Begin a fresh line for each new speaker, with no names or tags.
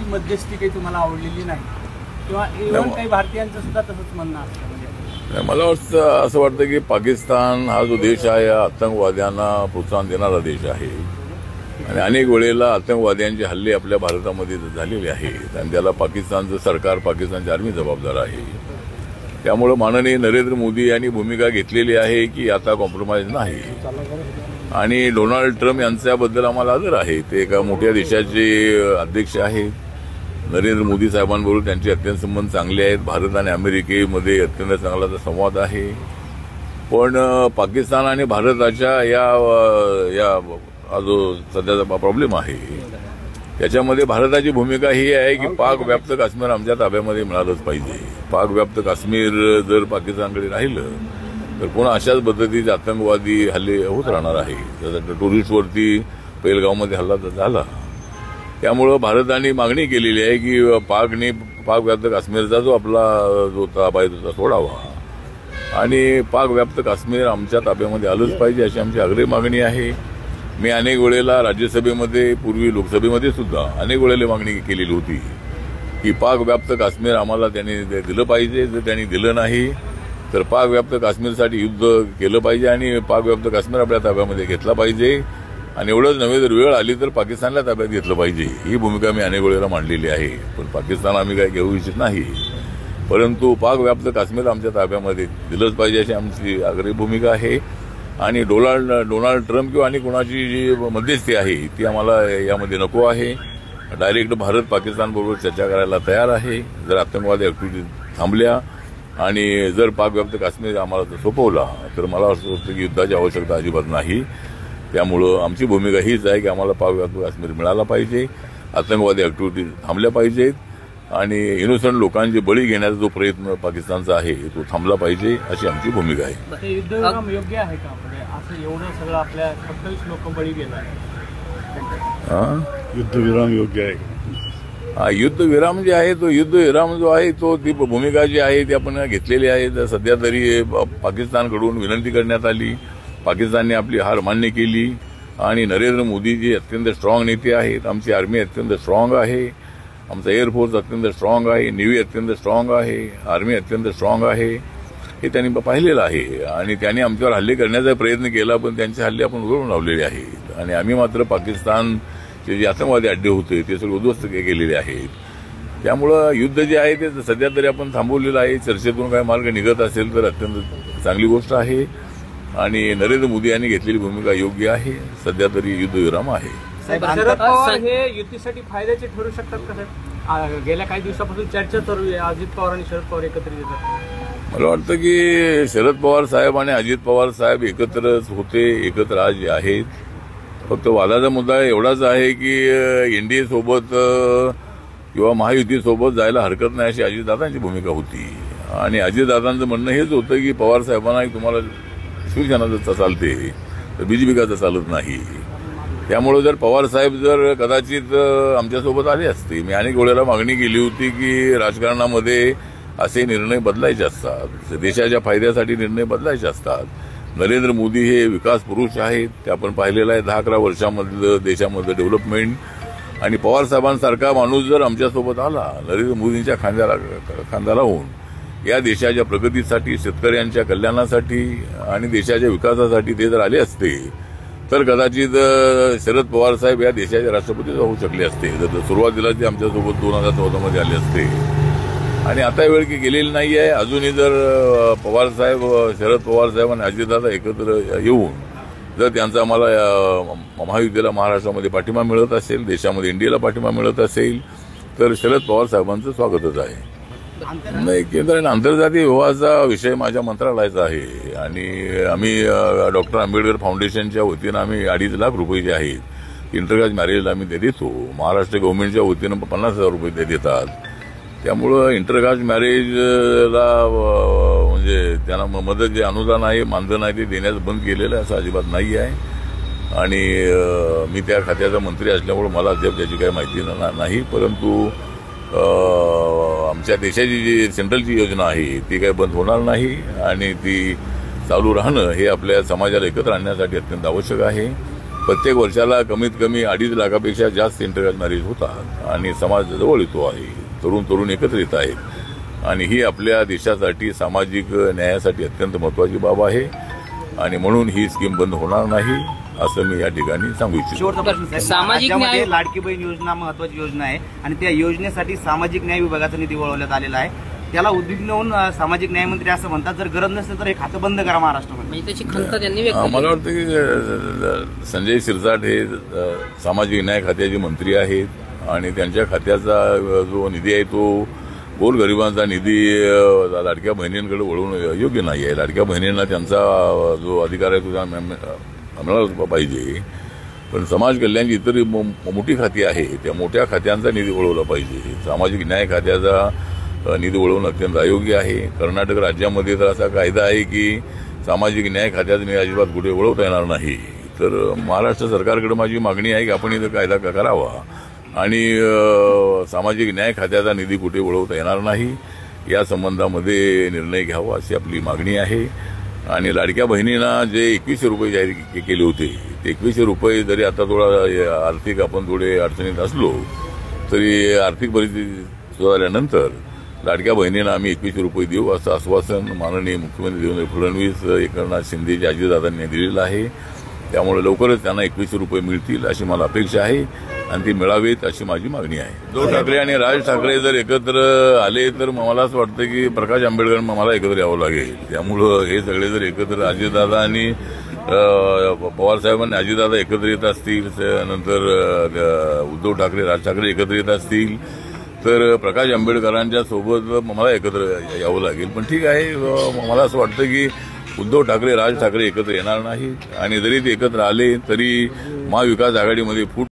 अमेरिकेची मध्यस्थी काही तुम्हाला आवडलेली नाही किंवा इव्हन काही भारतीयांचं सुद्धा तसंच म्हणणं असतं? म्हणजे
मला असं वाटतं की पाकिस्तान हा जो देश आहे हा आतंकवाद्यांना प्रोत्साहन देणारा देश आहे आणि अनेक वेळेला आतंकवाद्यांचे हल्ले आपल्या भारतामध्ये झालेले आहेत आणि त्याला पाकिस्तानचं सरकार, पाकिस्तानची आर्मी जबाबदार आहे. त्यामुळे माननीय नरेंद्र मोदी यांनी भूमिका घेतलेली आहे की आता कॉम्प्रोमाइज नाही. आणि डोनाल्ड ट्रम्प यांच्याबद्दल आम्हाला आदर आहे. ते एका मोठ्या देशाचे अध्यक्ष आहेत. नरेंद्र मोदी साहेबांबरोबर त्यांचे अत्यंत संबंध चांगले आहेत. भारत आणि अमेरिकेमध्ये अत्यंत चांगला संवाद आहे. पण पाकिस्तान आणि भारताच्या या जो सध्याचा प्रॉब्लेम आहे त्याच्यामध्ये भारताची भूमिका ही आहे की पाक व्याप्त काश्मीर आमच्या ताब्यामध्ये मिळालंच पाहिजे. पाक व्याप्त काश्मीर जर पाकिस्तानकडे राहिलं तर पुन्हा अशाच पद्धतीचे आतंकवादी हल्ले होत राहणार आहे. जसं टुरिस्टवरती पेहलगावमध्ये हल्ला झाला. त्यामुळं भारताने मागणी केलेली आहे की पाक व्याप्त काश्मीरचा जो आपला जो ताबा आहे तो सोडावा आणि पाक व्याप्त काश्मीर आमच्या ताब्यामध्ये आलंच पाहिजे अशी आमची आग्रही मागणी आहे. मी अनेक वेळेला राज्यसभेमध्ये, पूर्वी लोकसभेमध्ये सुद्धा अनेक वेळेला मागणी केलेली होती की पाक व्याप्त काश्मीर आम्हाला त्यांनी दिलं पाहिजे. जर त्यांनी दिलं नाही तर पाक व्याप्त काश्मीरसाठी युद्ध केलं पाहिजे आणि पाक व्याप्त काश्मीर आपल्या ताब्यामध्ये घेतला पाहिजे आणि एवढंच नव्हे तर वेळ आली तर पाकिस्तानला ताब्यात घेतलं पाहिजे. ही भूमिका मी अनेक वेळेला मांडलेली आहे. पण पाकिस्तान आम्ही काही घेऊ इच्छित नाही. परंतु पाक व्याप्त काश्मीर आमच्या ताब्यामध्ये दिलंच पाहिजे अशी आमची आग्रही भूमिका आहे. आणि डोनाल्ड ट्रम्प किंवा आणि कोणाची जी मध्यस्थी आहे ती आम्हाला यामध्ये नको आहे. डायरेक्ट भारत पाकिस्तानबरोबर चर्चा करायला तयार आहे. जर आतंकवादी ऍक्टिव्हिटी थांबल्या आणि जर पाक व्याप्त काश्मीर आम्हाला सोपवला तर मला असं वाटतं की युद्धाची आवश्यकता अजिबात नाही. त्यामुळं आमची भूमिका हीच आहे की आम्हाला पाक व्याप्त काश्मीर मिळाला पाहिजे. आतंकवादी ऍक्टिव्हिटी थांबल्या पाहिजेत आणि इनोसंट लोकांचे बळी घेण्याचा जो प्रयत्न पाकिस्तानचा आहे तो थांबला पाहिजे अशी आमची भूमिका आहे.
युद्धविराम योग्य आहे का? असं एवढं सगळं आपल्या 27 लोक बळी गेला.
युद्धविराम योग्य आहे?
हा, युद्धविराम जे आहे तो युद्धविराम जो आहे तो ती भूमिका जी आहे ती आपण घेतलेली आहे. सध्या तरी पाकिस्तानकडून विनंती करण्यात आली. पाकिस्तानने आपली हार मान्य केली आणि नरेंद्र मोदीजी अत्यंत स्ट्रॉंग नेते आहेत. आमची आर्मी अत्यंत स्ट्रॉंग आहे. आमचा एअरफोर्स अत्यंत स्ट्रॉंग आहे. नेव्ही अत्यंत स्ट्रॉंग आहे. आर्मी अत्यंत स्ट्रॉंग आहे. हे त्यांनी पाहिलेलं आहे आणि त्यांनी आमच्यावर हल्ले करण्याचा प्रयत्न केला पण त्यांचे हल्ले आपण उघडून लावलेले आहेत आणि आम्ही मात्र पाकिस्तानचे जे आतंकवादी अड्डे होते ते सगळे उद्ध्वस्त केलेले आहेत. त्यामुळं युद्ध जे आहे ते सध्या तरी आपण थांबवलेलं आहे. चर्चेतून काही मार्ग निघत असेल तर अत्यंत चांगली गोष्ट आहे आणि नरेंद्र मोदी यांनी घेतलेली भूमिका योग्य आहे. सध्या तरी युद्धविराम आहे.
शरद पवार हे युतीसाठी फायद्याचे ठरू शकतात का सर? गेल्या काही दिवसापासून चर्चा चालू आहे. अजित पवार आणि शरद पवार एकत्रित येतात.
मला वाटतं की शरद पवार साहेब आणि अजित पवार साहेब एकत्रच होते, एकत्र आज आहेत. फक्त वादाचा मुद्दा एवढाच आहे की एनडीए सोबत किंवा महायुतीसोबत जायला हरकत नाही अशी अजितदादांची भूमिका होती आणि अजितदादांचं म्हणणं हेच होतं की पवार साहेबांना तुम्हाला शिवसेना चालते तर बीजेपी का चालत नाही. त्यामुळे जर पवार साहेब जर कदाचित आमच्यासोबत आले असते, मी अनेक वेळेला मागणी केली होती की राजकारणामध्ये असे निर्णय बदलायचे असतात, देशाच्या फायद्यासाठी निर्णय बदलायचे असतात. नरेंद्र मोदी हे विकास पुरुष आहेत. ते आपण पाहिलेलं आहे 10-11 वर्षामधलं देशामधलं डेव्हलपमेंट. आणि पवार साहेबांसारखा माणूस जर आमच्यासोबत आला नरेंद्र मोदींच्या खांद्याला होऊन या देशाच्या प्रगतीसाठी, शेतकऱ्यांच्या कल्याणासाठी आणि देशाच्या विकासासाठी ते जर आले असते तर कदाचित शरद पवार साहेब या देशाचे राष्ट्रपती होऊ शकले असते. जर सुरुवातीला ते आमच्यासोबत 2014 मध्ये आले असते आणि आता वेळ की गेलेली नाही आहे. अजूनही जर पवार साहेब, शरद पवार साहेब आणि अजितदादा एकत्र येऊन जर त्यांचा आम्हाला महायुतीला महाराष्ट्रामध्ये पाठिंबा मिळत असेल, देशामध्ये एनडीएला पाठिंबा मिळत असेल तर शरद पवार साहेबांचं स्वागतच आहे. नाही, केंद्र आणि आंतरजातीय विवाहाचा विषय माझ्या मंत्रालयाचा आहे आणि आम्ही डॉक्टर आंबेडकर फाउंडेशनच्या वतीनं आम्ही 2.5 लाख रुपये जे आहेत इंटरकास्ट मॅरेजला आम्ही ते देतो. महाराष्ट्र गव्हर्नमेंटच्या वतीनं 50,000 रुपये ते देतात. त्यामुळं इंटरकास्ट मॅरेजला म्हणजे त्यांना मदत जे अनुदान आहे, मानधन आहे ते देण्याचं बंद केलेलं आहे असं अजिबात नाही आहे. आणि मी त्या खात्याचा मंत्री असल्यामुळे मला अद्याप त्याची काही माहिती नाही. परंतु आमच्या देशाची जी सेंट्रलची योजना आहे ती काही बंद होणार नाही आणि ती चालू राहणं हे आपल्या समाजाला एकत्र आणण्यासाठी अत्यंत आवश्यक आहे. प्रत्येक वर्षाला कमीत कमी 2.5 लाखापेक्षा जास्त इंटरकास्ट मॅरेज होतात आणि समाज जवळ येतो आहे. तरुण एकत्र येत आहेत आणि ही आपल्या देशासाठी सामाजिक न्यायासाठी अत्यंत महत्वाची बाब आहे आणि म्हणून ही स्कीम बंद होणार नाही असं मी या ठिकाणी सांगू इच्छितो.
शेवटचा प्रश्न साहेब,
सामाजिक न्याय
राज्यामध्ये लाडकी बहीण योजना महत्वाची योजना आहे आणि त्या योजनेसाठी सामाजिक न्याय विभागाचा निधी वळवण्यात आलेला आहे. त्याला उद्विग्न होऊन सामाजिक न्याय मंत्री असं म्हणतात, जर गरज नसेल तर हे खातं बंद करा महाराष्ट्रामध्ये.
म्हणजे त्याची खंत त्यांनी व्यक्त
मला
केली.
वाटतं की संजय शिरसाट हे सामाजिक न्याय खात्याचे मंत्री आहेत आणि त्यांच्या खात्याचा जो निधी आहे तो गोरगरिबांचा निधी लाडक्या बहिणींकडे वळवणं योग्य नाही आहे. लाडक्या बहिणींना त्यांचा जो अधिकार आहे तो मिळाला पाहिजे, पण समाज कल्याणची इतर मोठी खाती आहे त्या मोठ्या खात्यांचा निधी वळवला पाहिजे. सामाजिक न्याय खात्याचा निधी वळवणं अत्यंत अयोग्य आहे. कर्नाटक राज्यामध्ये तर असा कायदा आहे की सामाजिक न्याय खात्याचा निधी अजिबात कुठे वळवता येणार नाही. तर महाराष्ट्र सरकारकडे माझी मागणी आहे की आपण इथं कायदा करावा आणि सामाजिक न्याय खात्याचा निधी कुठे वळवता येणार नाही या संबंधामध्ये निर्णय घ्यावा अशी आपली मागणी आहे. आणि लाडक्या बहिणींना जे 2100 रुपये जाहीर केले होते ते 2100 रुपये जरी आता थोडा आर्थिक आपण थोडे अडचणीत असलो तरी आर्थिक परिस्थिती सुधारल्यानंतर लाडक्या बहिणींना आम्ही 2100 रुपये देऊ असं आश्वासन माननीय मुख्यमंत्री देवेंद्र फडणवीस, एकनाथ शिंदेजी, अजितदादांनी दिलेलं आहे. त्यामुळे लवकरच त्यांना 2100 रुपये मिळतील अशी मला अपेक्षा आहे आणि ती मिळावीत अशी माझी मागणी आहे. उद्धव ठाकरे आणि राज ठाकरे जर एकत्र आले तर मला असं वाटतं की प्रकाश आंबेडकर मला एकत्र यावं लागेल. त्यामुळं हे सगळे जर एकत्र अजितदादा आणि पवारसाहेबांनी अजितदादा एकत्र येत असतील, नंतर उद्धव ठाकरे राज ठाकरे एकत्र येत असतील तर प्रकाश आंबेडकरांच्या सोबत मला एकत्र यावं लागेल. पण ठीक आहे, मला असं वाटतं की उद्धव ठाकरे राज ठाकरे एकत्र येणार नाहीत आणि जरी ते एकत्र आले तरी महाविकास आघाडीमध्ये फूट